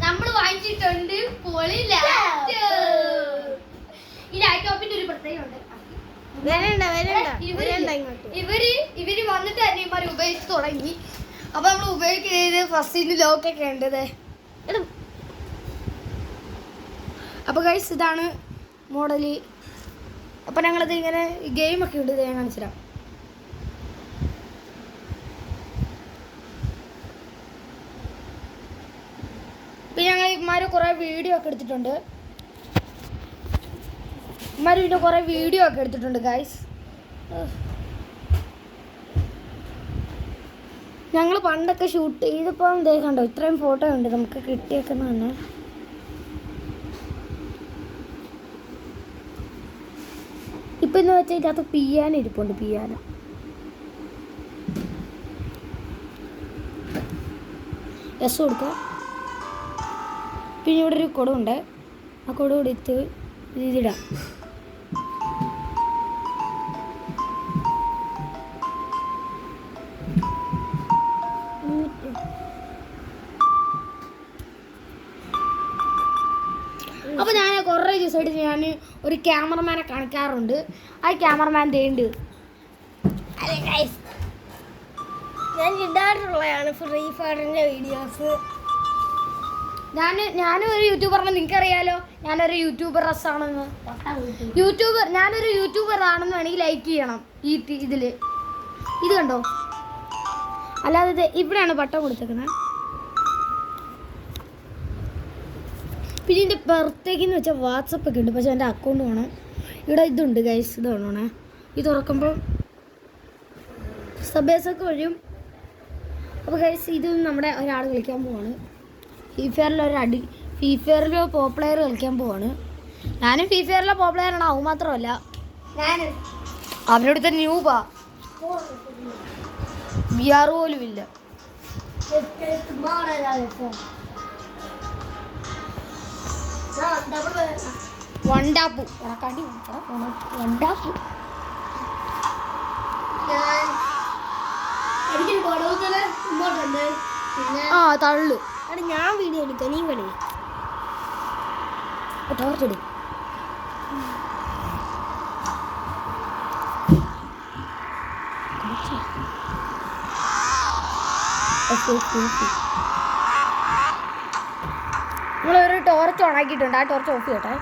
നമ്മൾ വാങ്ങിച്ചിട്ടുണ്ട് പൊളി ലാപ്ടോപ്പ്. ഈ ലാപ്ടോപ്പിന്റെ ഒരു പ്രത്യേകത ഇവര് വന്നിട്ട് അനിയന്മാർ ഉപയോഗിച്ച് തുടങ്ങി. അപ്പൊ നമ്മൾ ഉപയോഗിക്കുന്നത് ഫസ്റ്റിന് ലോക്കൊക്കെ ഉണ്ട്. അപ്പൊ ഗൈസ് ഇതാണ് മോഡല്. അപ്പൊ ഞങ്ങളത് ഇങ്ങനെ ഗെയിമൊക്കെ ഉണ്ട്, ഞാൻ കാണിച്ചു തരാം. ഇപ്പൊ ഞങ്ങൾ ഇമാര് കുറെ വീഡിയോ ഒക്കെ എടുത്തിട്ടുണ്ട്. ഇമാര് പിന്നെ കുറെ വീഡിയോ ഒക്കെ എടുത്തിട്ടുണ്ട് ഗൈസ്. ഞങ്ങൾ പണ്ടൊക്കെ ഷൂട്ട് ചെയ്തപ്പോൾ എന്തേ കണ്ടോ, ഇത്രയും ഫോട്ടോ ഉണ്ട് നമുക്ക് കിട്ടിയേക്കുന്ന തന്നെ. ഇപ്പം എന്ന് വെച്ചാൽ ഇതിനകത്ത് പിയാനോ ഇരിപ്പുണ്ട്, പിയാനോ. എസ് കൊടുക്കുക. പിന്നെ ഇവിടെ ഒരു കുടമുണ്ട്, ആ കുടം എടുത്ത് ഇതിടാം. അപ്പോൾ ഞാൻ കുറേ ദിവസമായിട്ട് ഞാൻ ഒരു ക്യാമറമാനെ കാണിക്കാറുണ്ട്. ആ ക്യാമറമാൻ തേണ്ട് ഞാൻ ഇടാറുള്ളതാണ് ഫ്രീ ഫയറിൻ്റെ വീഡിയോസ്. ഞാനും ഒരു യൂട്യൂബറാണ്, നിങ്ങൾക്കറിയാലോ ഞാനൊരു യൂട്യൂബർ ആണെന്ന്. ഞാനൊരു യൂട്യൂബർ ആണെന്ന് വേണമെങ്കിൽ ലൈക്ക് ചെയ്യണം. ഇതിൽ ഇത് കണ്ടോ, അല്ലാതെ ഇത് ഇവിടെയാണ് ബട്ടൺ കൊടുത്തേക്കുന്നത്. പിന്നെ എൻ്റെ ബർത്ത്ഡേക്കെന്ന് വെച്ചാൽ വാട്സപ്പൊക്കെ ഉണ്ട്, പക്ഷേ എൻ്റെ അക്കൗണ്ട് വേണം. ഇവിടെ ഇതുണ്ട് ഗൈസ്, ഇത് വേണോണേ. ഇത് തുറക്കുമ്പോൾ സബേസൊക്കെ വരും. അപ്പോൾ ഗൈസ് ഇത് നമ്മുടെ ഒരാൾ കളിക്കാൻ പോവാണ്. ഫ്രീ ഫയറിൽ പോപ്പുലർ കളിക്കാൻ പോവാണ്. ഞാനും ഫ്രീ ഫയറിലെ പോപ്പുലറാണ്, അവ മാത്രമല്ല അവരുടെ ന്യൂബാ, ബിആർ പോലും ഇല്ല. വണ്ടാപ്പു ആ തള്ളു. ഞാൻ വീഡിയോ എടുക്കാം, നീ കളി ടോർച്ചെടു. നമ്മളൊരു ടോർച്ച് ഓണാക്കിയിട്ടുണ്ട്, ആ ടോർച്ച് ഓഫ് ചെയ്യട്ടെ.